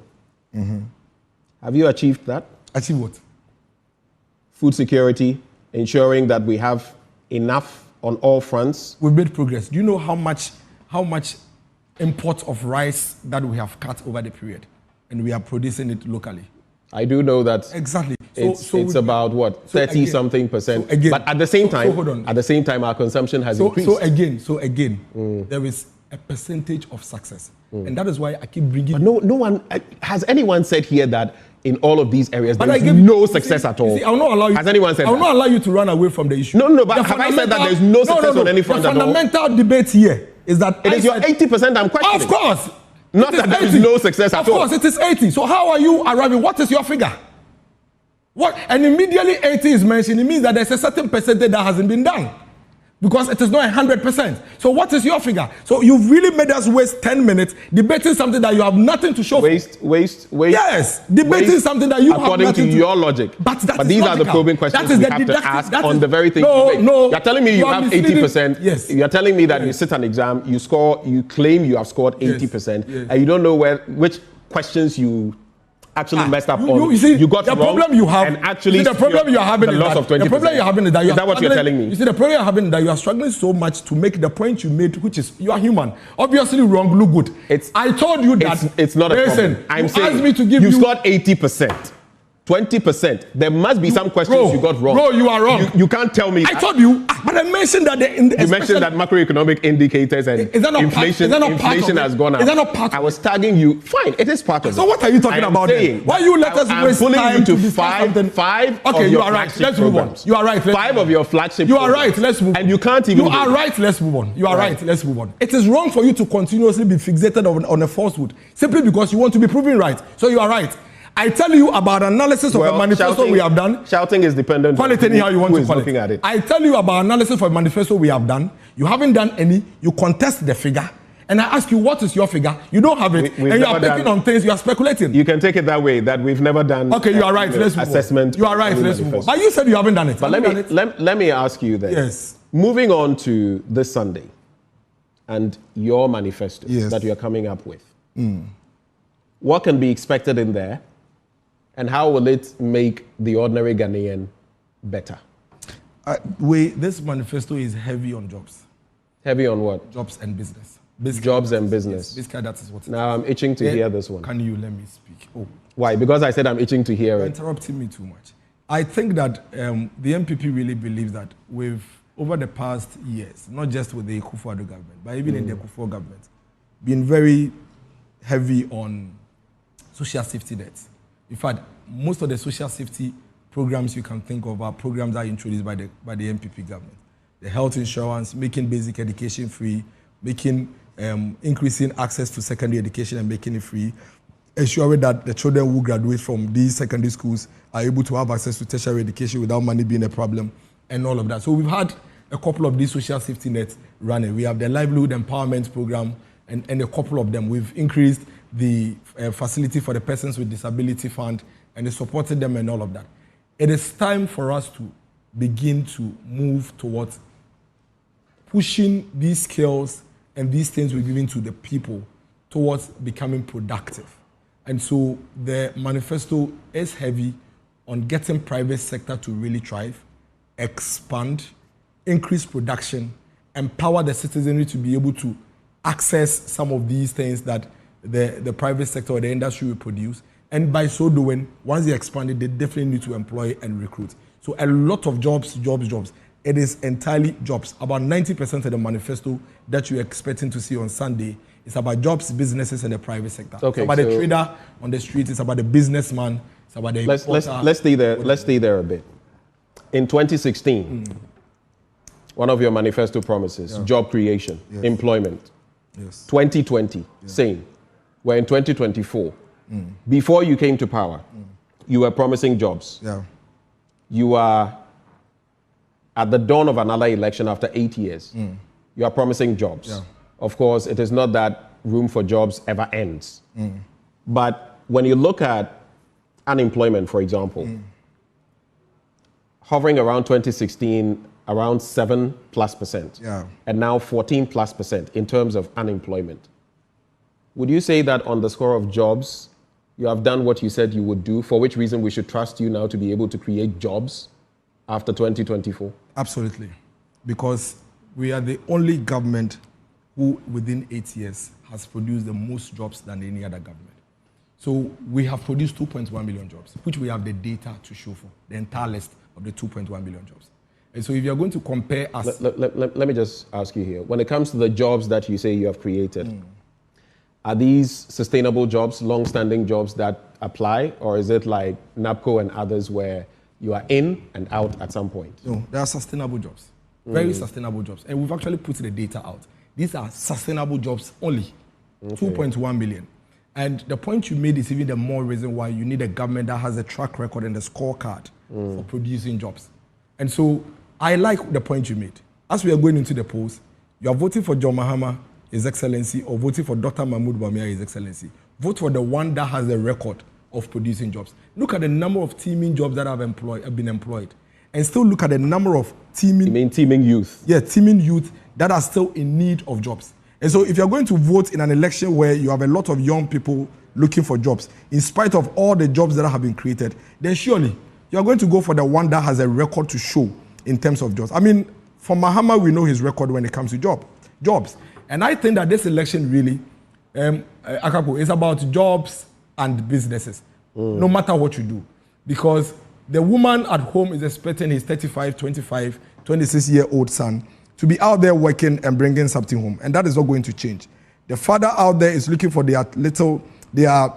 Have you achieved that? Achieve what? Food security, ensuring that we have enough on all fronts. We've made progress. Do you know how much import of rice that we have cut over the period? And we are producing it locally. I do know that. Exactly. It's about what, 30-something%. But at the same time, our consumption has increased. So again, there is a percentage of success. And that is why I keep bringing. But no one has anyone said here that in all of these areas there is no success at all. I will not allow you. Has anyone said that? I will not allow you to run away from the issue. No. But have I said that there is no success on any front at all? The fundamental debate here is that it is your 80% I'm questioning. Of course. Not that there is no success at all. Of course, it is 80. So how are you arriving? What is your figure? What? And immediately 80 is mentioned. It means that there's a certain percentage that hasn't been done. Because it is not 100%. So what is your figure? So you've really made us waste 10 minutes debating something that you have nothing to show for. Waste. Yes, debating something that you have nothing to. According to your logic. But these are the probing questions we have to ask on the very thing. No. You're telling me you have 80%. Yes. You're telling me that you sit an exam, you claim you have scored 80%, and you don't know which questions you actually messed up on. You see, you got the wrong, problem you have, and actually the problem you're having is that the problem you're having is that is that what you're telling me? You see, the problem you're having is that you are struggling so much to make the point you made, which is you are human. Obviously, wrong, look good. I told you that. It's not a problem. I'm saying asked me to give you scored 80%. 20%. There must be some questions you got wrong. Bro, you are wrong. You can't tell me. I told you, but I mentioned that you mentioned that macroeconomic indicators and inflation has gone up. Is that not part? I was tagging you. Fine, it is part of it. So what are you talking about? Why you let us waste time to five? Okay, you are right. Let's move on. You are right. Five of your flagship. You are right. Let's move on. And you can't even. You are right. Let's move on. You are right. Let's move on. It is wrong for you to continuously be fixated on a falsehood simply because you want to be proven right. So you are right. I tell you about analysis of a manifesto we have done. Shouting is dependent on how you want to call it. At it. I tell you about analysis of a manifesto we have done. You haven't done any. You contest the figure. And I ask you, what is your figure? You don't have it. And you are picking on things. You are speculating. You can take it that way, that we've never done you are right. Let's move assessment. On. You are right. Let's move on. But you said you haven't done it. But let me ask you then. Yes. Moving on to this Sunday and your manifesto that you are coming up with. What can be expected in there? And how will it make the ordinary Ghanaian better? This manifesto is heavy on jobs. Heavy on what? Jobs and business. Jobs and business. Yes, basically, that is what it is. Now I'm itching to hear this one. Can you let me speak? Oh. Why? Because I said I'm itching to hear it. You're interrupting me too much. I think that the MPP really believes that over the past years, not just with the Akufo-Addo government, but even in the Akufo government, been very heavy on social safety nets. In fact, most of the social safety programs you can think of are programs that are introduced by the MPP government. The health insurance, making basic education free, increasing access to secondary education and making it free, ensuring that the children who graduate from these secondary schools are able to have access to tertiary education without money being a problem, and all of that. So we've had a couple of these social safety nets running. We have the livelihood empowerment program and a couple of them. We've increased the facility for the persons with disability fund and supported them and all of that. It is time for us to begin to move towards pushing these skills and these things we're giving to the people towards becoming productive. And so the manifesto is heavy on getting private sector to really thrive, expand, increase production, empower the citizenry to be able to access some of these things that the private sector or the industry will produce. And by so doing, once they expand it, they definitely need to employ and recruit. So a lot of jobs. It is entirely jobs. About 90% of the manifesto that you're expecting to see on Sunday is about jobs, businesses, and the private sector. Okay, it's about the trader on the street. It's about the businessman. It's about the let's stay there. Let's stay there a bit. In 2016, one of your manifesto promises, job creation, employment. Yes. 2020, same. We're in 2024. Before you came to power, you were promising jobs. Yeah. You are at the dawn of another election after 8 years. You are promising jobs. Yeah. Of course, it is not that room for jobs ever ends. But when you look at unemployment, for example, hovering around 2016, around 7+%, and now 14+% in terms of unemployment. Would you say that on the score of jobs, you have done what you said you would do, for which reason we should trust you now to be able to create jobs after 2024? Absolutely. Because we are the only government who, within 8 years, has produced the most jobs than any other government. So we have produced 2.1 million jobs, which we have the data to show for, the entire list of the 2.1 million jobs. And so if you're going to compare us... Let me just ask you here. When it comes to the jobs that you say you have created, are these sustainable jobs, long-standing jobs that apply, or is it like NAPCO and others where you are in and out at some point? No, they are sustainable jobs, very sustainable jobs. And we've actually put the data out. These are sustainable jobs only, 2.1 million. And the point you made is even the more reason why you need a government that has a track record and a scorecard for producing jobs. And so I like the point you made. as we are going into the polls, you are voting for John Mahama, His Excellency, or voting for Dr. Mahmoud Bawumia, His Excellency. Vote for the one that has a record of producing jobs. Look at the number of teaming jobs that have been employed. And still look at the number of teaming... You mean teaming youth? Yeah, teaming youth that are still in need of jobs. And so if you're going to vote in an election where you have a lot of young people looking for jobs, in spite of all the jobs that have been created, then surely you're going to go for the one that has a record to show in terms of jobs. I mean, for Mahama, we know his record when it comes to jobs. And I think that this election really, Akapo, is about jobs and businesses, no matter what you do. Because the woman at home is expecting his 35, 25, 26-year-old son to be out there working and bringing something home. And that is not going to change. The father out there is looking for their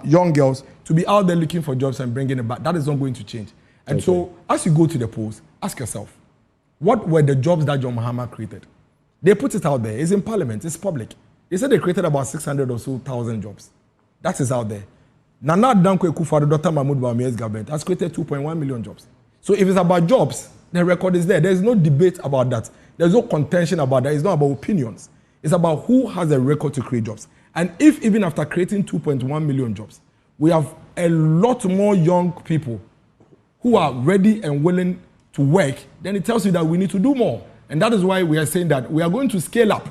young girls to be out there looking for jobs and bringing it back. That is not going to change. And so as you go to the polls, ask yourself, what were the jobs that John Mahama created? They put it out there. It's in parliament. It's public. They said they created about 600 or so thousand jobs. That is out there. Nana Dankwa Akufo-Addo, Dr. Mahmoud Bawumia's government has created 2.1 million jobs. So if it's about jobs, the record is there. There's no debate about that. There's no contention about that. It's not about opinions. It's about who has a record to create jobs. And if even after creating 2.1 million jobs, we have a lot more young people who are ready and willing to work, then it tells you that we need to do more. And that is why we are saying that we are going to scale up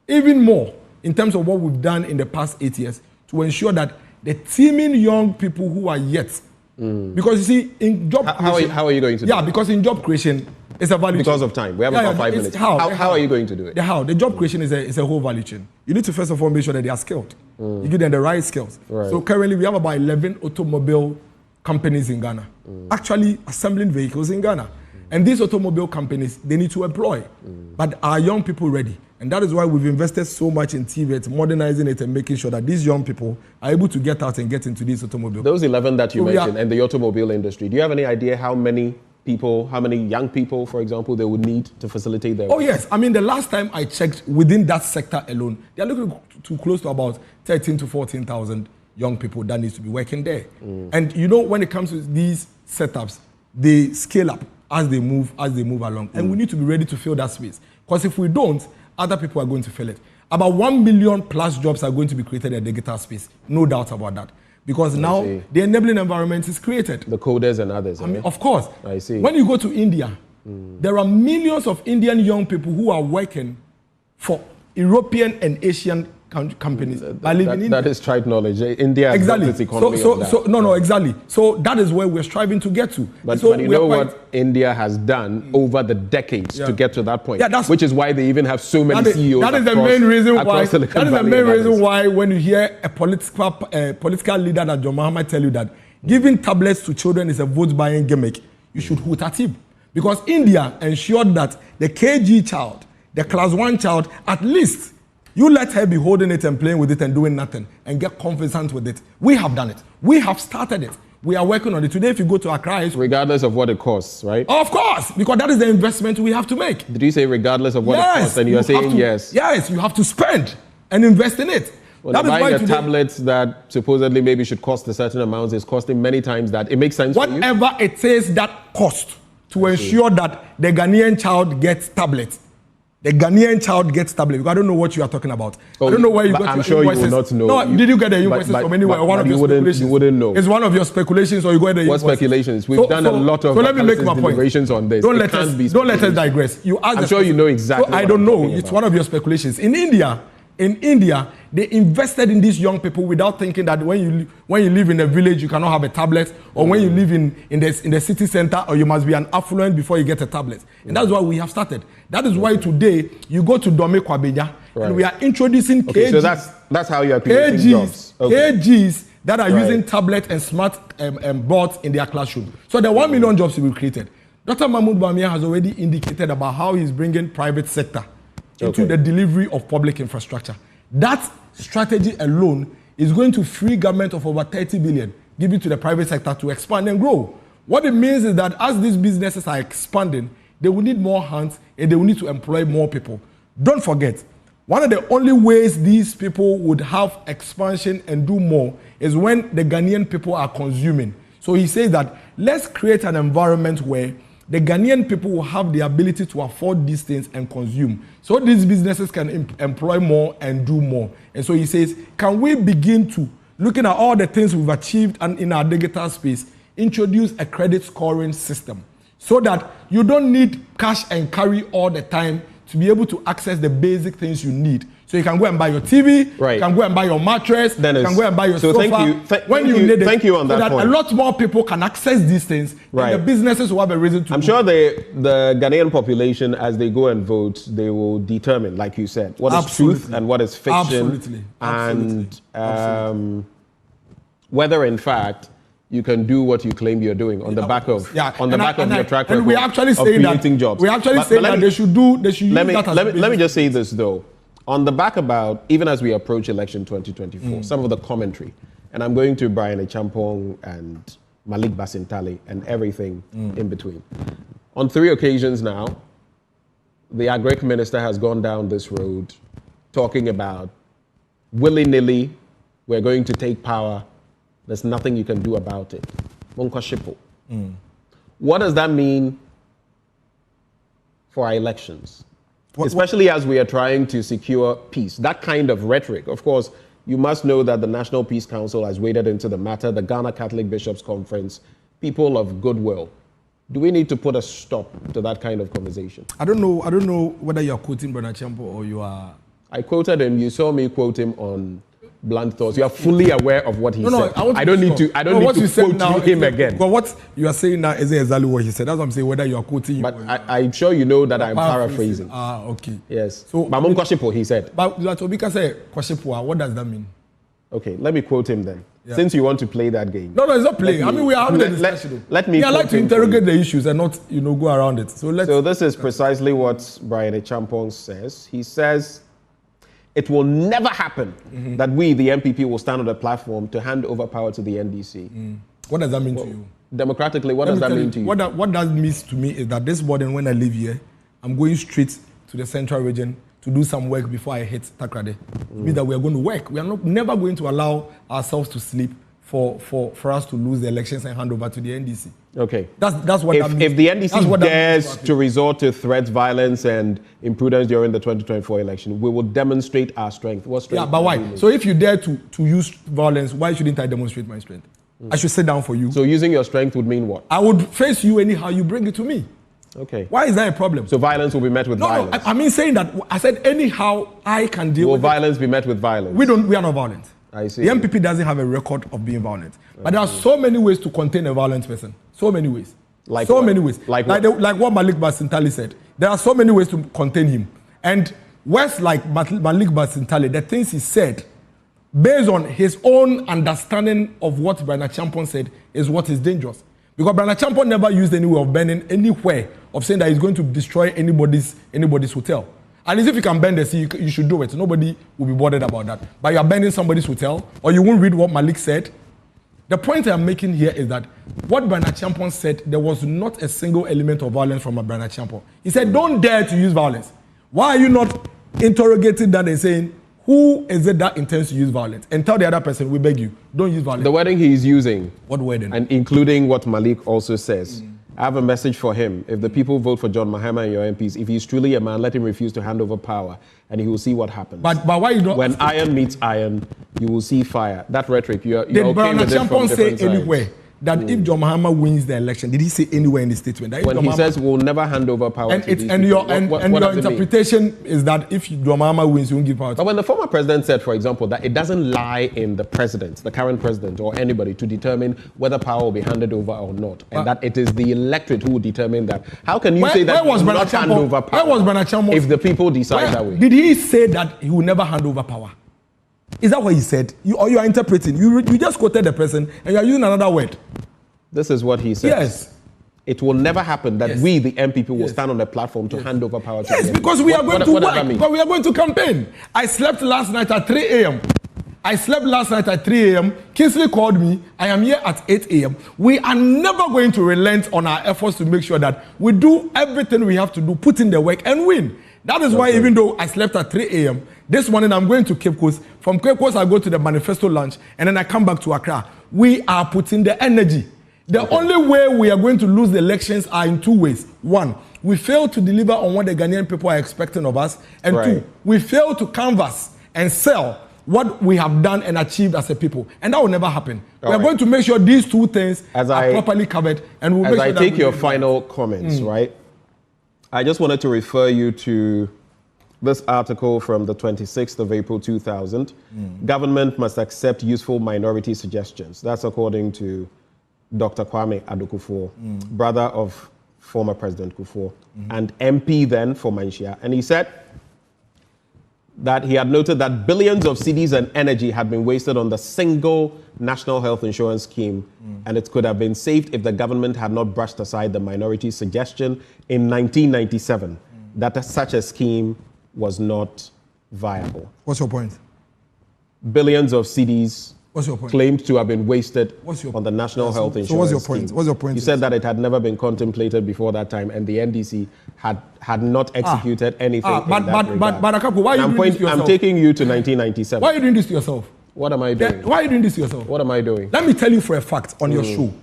even more in terms of what we've done in the past 8 years to ensure that the teeming young people who are yet, because you see, in job creation... How are you going to do it? Yeah, because in job creation, it's a value chain. Because of time. We have about 5 minutes. How are you going to do it? The job creation is a whole value chain. You need to first of all make sure that they are skilled. You give them the right skills. Right. So currently we have about 11 automobile companies in Ghana, actually assembling vehicles in Ghana. And these automobile companies, they need to employ. But are young people ready? And that is why we've invested so much in TVET, modernizing it and making sure that these young people are able to get out and get into these automobiles. Those 11 that you mentioned and the automobile industry, do you have any idea how many young people, for example, they would need to facilitate their work? Oh, yes. I mean, the last time I checked, within that sector alone, they're looking to close to about 13 to 14,000 young people that needs to be working there. And you know, when it comes to these setups, they scale up as they move along. And we need to be ready to fill that space. Because if we don't, other people are going to fill it. About 1 million plus jobs are going to be created in the digital space. No doubt about that. Because now the enabling environment is created. The coders and others. I mean, of course. I see. When you go to India, there are millions of Indian young people who are working for European and Asian companies. That is trite knowledge. India exactly. Its economy exactly. So that is where we're striving to get to. But you know what India has done over the decades to get to that point, which is why they even have so many CEOs. That is the main reason why. That is the main reason why when you hear a political leader like John Mahama tell you that giving tablets to children is a vote buying gimmick, you should hoot at him, because India ensured that the KG child, the class 1 child, at least you let her be holding it and playing with it and doing nothing and get confident with it. We have done it. We have started it. We are working on it. Today, if you go to Accra... Regardless of what it costs, right? Of course, because that is the investment we have to make. Did you say regardless of what it costs? And you're saying yes. Yes, you have to spend and invest in it. Well, that buying a tablet that supposedly maybe should cost a certain amount is costing many times that. It makes sense for you? Whatever it is that cost to ensure that the Ghanaian child gets tablets. The Ghanaian child gets tablet. Because I don't know what you are talking about. I don't know where you got your invoices. I'm sure you will not know. No, did you get the invoices from anywhere? Or one of your speculations? You wouldn't know. It's one of your speculations, or you got the invoices? What speculations? We've done a lot of deliberations on this. Don't let us digress. I'm sure you know exactly. I don't know. It's one of your speculations. In India, they invested in these young people without thinking that when you live in a village, you cannot have a tablet, or when you live in the city center, or you must be an affluent before you get a tablet. And that's why we have started. That is why today you go to Dome Kwabeja, and we are introducing KGs. So that's how you are creating jobs. KGs that are using tablet and smart boards in their classroom. So the 1 million jobs will be created. Dr. Mahmoud Bawumia has already indicated about how he's bringing private sector into the delivery of public infrastructure. That strategy alone is going to free government of over 30 billion, give it to the private sector to expand and grow. What it means is that as these businesses are expanding, they will need more hands and they will need to employ more people. Don't forget, one of the only ways these people would have expansion and do more is when the Ghanaian people are consuming. So he says that let's create an environment where the Ghanaian people will have the ability to afford these things and consume. So these businesses can employ more and do more. And so he says, can we begin to, looking at all the things we've achieved and in our digital space, introduce a credit scoring system so that you don't need cash and carry all the time to be able to access the basic things you need. So you can go and buy your TV, right. You can go and buy your mattress, Dennis, you can go and buy your sofa. Thank you on that point. A lot more people can access these things, right. And the businesses will have a reason to. I'm sure the Ghanaian population, as they go and vote, they will determine, like you said, what is truth and what is fiction. And whether, in fact, you can do what you claim you're doing on the back of your track record. And we're actually saying creating jobs. We're actually saying that they should use let that me just say this though. On the back about, even as we approach election 2024, some of the commentary, and I'm going to Brian Achampong and Malik Basintale and everything in between. On 3 occasions now, the Agric Minister has gone down this road talking about willy-nilly, we're going to take power, there's nothing you can do about it. What does that mean for our elections? Especially as we are trying to secure peace. That kind of rhetoric. Of course, you must know that the National Peace Council has waded into the matter, the Ghana Catholic Bishops' Conference, people of goodwill. Do we need to put a stop to that kind of conversation? I don't know whether you're quoting Brother Champo or you are... I quoted him. You saw me quote him on Blunt Thoughts. You are fully aware of what he said. I don't need to quote him again. But what you are saying now isn't exactly what he said. That's what I'm saying, whether you are quoting. But I'm sure you know that I'm paraphrasing. Okay. Yes. So, Mamum Kwashipo, he said. But Latobika said, Kwashipo, what does that mean? Okay, let me quote him then. Yeah. Since you want to play that game. No, it's not playing. We are having a discussion. Let me. I like to interrogate the issues and not, go around it. So this is precisely what Brian Achampong says. He says, it will never happen that we, the MPP, will stand on the platform to hand over power to the NDC. What does that mean to you? Democratically, what does that mean to you? What that means to me is that this morning when I leave here, I'm going straight to the central region to do some work before I hit Takrade. It means that we are going to work. We are never going to allow ourselves to sleep for us to lose the elections and hand over to the NDC. Okay. That's what that means. If the NDC dares to resort to threats, violence, and imprudence during the 2024 election, we will demonstrate our strength. What strength? Yeah, but why? So if you dare to use violence, why shouldn't I demonstrate my strength? I should sit down for you. So using your strength would mean what? I would face you anyhow you bring it to me. Okay. Why is that a problem? So violence will be met with violence? No, I mean saying that. I said anyhow I can deal with it. Will violence be met with violence? We are not violent. I see. The MPP doesn't have a record of being violent. But there are so many ways to contain a violent person. So many ways. Like what what Malik Basintale said. There are so many ways to contain him. And West, like Malik Basintale, the things he said, based on his own understanding of what Brian Achampong said, is what is dangerous. Because Brian Achampong never used any way of banning anywhere of saying that he's going to destroy anybody's hotel. And if you can bend the sea, you should do it. Nobody will be bothered about that. But you are bending somebody's hotel, or you won't read what Malik said. The point I'm making here is that what Brian Achampong said, there was not a single element of violence from Brian Achampong. He said, don't dare to use violence. Why are you not interrogating that and saying, who is it that intends to use violence? And tell the other person, we beg you, don't use violence. The wording he is using. What wording? And including what Malik also says. I have a message for him. If the people vote for John Mahama and your MPs, if he's truly a man, let him refuse to hand over power and he will see what happens. But why you don't... When iron meets iron, you will see fire. That rhetoric, you're okay with it from different sides. Did Brian Achampong say anywhere that if John Mahama wins the election, did he say anywhere in the statement? That when he says we'll never hand over power to these people, your interpretation is that if John Mahama wins, you won't give power to... But when the former president said, for example, that it doesn't lie in the president, the current president, or anybody to determine whether power will be handed over or not, and that it is the electorate who will determine that. How can you say that he will not hand over power if the people decide that way? Did he say that he will never hand over power? Is that what he said? You are interpreting. You just quoted the person and you are using another word. This is what he said. Yes. It will never happen that we, the MPP, will stand on the platform to hand over power to the Yes, because we are going to work. Because we are going to campaign. I slept last night at 3 a.m. Kingsley called me. I am here at 8 a.m. We are never going to relent on our efforts to make sure that we do everything we have to do, put in the work and win. That is why even though I slept at 3 a.m., this morning I'm going to Cape Coast. From Cape Coast I go to the manifesto lunch and then I come back to Accra. We are putting the energy. The only way we are going to lose the elections are in two ways. One, we fail to deliver on what the Ghanaian people are expecting of us. And two, we fail to canvass and sell what we have done and achieved as a people. And that will never happen. We are going to make sure these two things are properly covered. And we'll make sure as I take your final comments, right? I just wanted to refer you to this article from the 26th of April 2000. Government must accept useful minority suggestions. That's according to Dr. Kwame Addo-Kufuor, brother of former President Kufuor, and MP then for Manhyia. And he said that he had noted that billions of cedis and energy had been wasted on the single national health insurance scheme, and it could have been saved if the government had not brushed aside the minority suggestion in 1997 that such a scheme was not viable. What's your point? Billions of cedis What's your point? claimed to have been wasted on the national health insurance scheme. So what's your point? Scheme. What's your point? You said that it had never been contemplated before that time, and the NDC had not executed anything. But Akapo, why are you doing this to yourself? I'm taking you to 1997. Why are you doing this to yourself? What am I doing? Why are you doing this to yourself? What am I doing? Let me tell you for a fact on your show.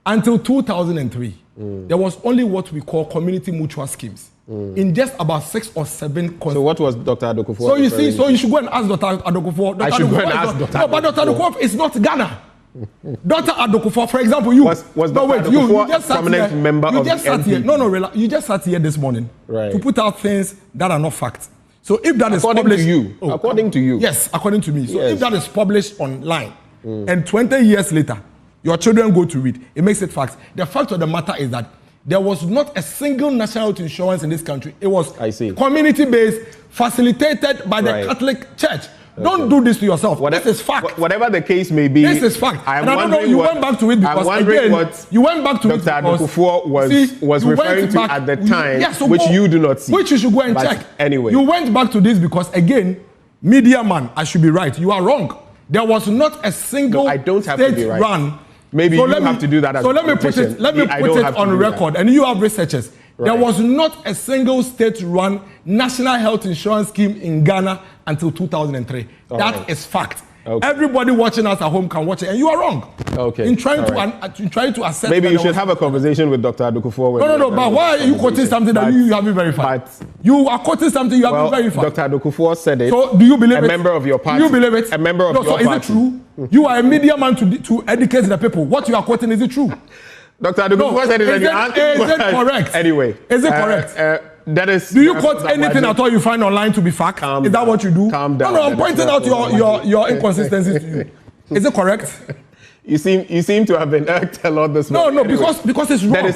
Until 2003, there was only what we call community mutual schemes. In just about 6 or 7 So what was Dr. Addo-Kufuor? So you see, so you should go and ask Dr. Addo-Kufuor. I should go and ask Dr. No, but Dr. Addo-Kufuor is not Ghana. Dr. Addo-Kufuor, for example, you. Was Dr. Addo-Kufuor a prominent member of the NDC? No, you just sat here this morning to put out things that are not facts. So if that is published... According to you. Yes, according to me. So if that is published online, and 20 years later, your children go to read, it makes it facts. The fact of the matter is that there was not a single national health insurance in this country. It was community-based, facilitated by the Catholic Church. Don't do this to yourself. This is fact. Whatever the case may be. This is fact. And I don't know, you went back to it because, again, you went back to it because Dr. Addo-Kufuor was referring to at the time, which you do not see. Which you should go and check. Anyway. You went back to this because, again, media man, I should be right. You are wrong. There was not a single state-run. Maybe you have to do that as so let me put it on record, and you have researchers. There was not a single state-run national health insurance scheme in Ghana until 2003. That is fact. Everybody watching us at home can watch it, and you are wrong. In trying to assess. Maybe you should have a conversation with Dr. Addo-Kufuor. No. But why are you quoting something that you haven't verified? You are quoting something you haven't verified. Dr. Addo-Kufuor said it. So do you believe it? A member of your party. Do you believe it? A member of your party. So is it true? You are a media man to educate the people. What you are quoting, is it true? Dr. Addo-Kufuor said it. Is it correct? Anyway. Is it correct? That is. Do you quote anything at all you find online to be fact? Is that what you do? Calm down. No, I'm pointing out your inconsistencies to you. Is it correct? You seem to have been irked a lot this morning. No, because it's wrong.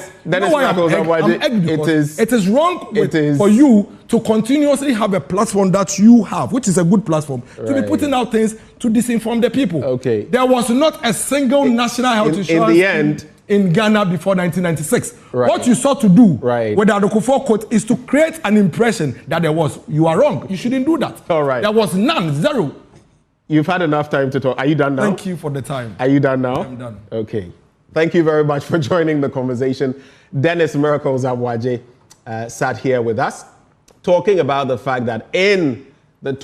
It is wrong for you to continuously have a platform that you have, which is a good platform, to be putting out things to disinform the people. Okay. There was not a single national health insurance in the end in Ghana before 1996. What you sought to do with the Addo-Kufuor quote is to create an impression that there was. You are wrong. You shouldn't do that. All right. There was none, zero. You've had enough time to talk. Are you done now? Thank you for the time. Are you done now? I'm done. Okay. Thank you very much for joining the conversation. Dennis Miracles Aboagye sat here with us talking about the fact that in the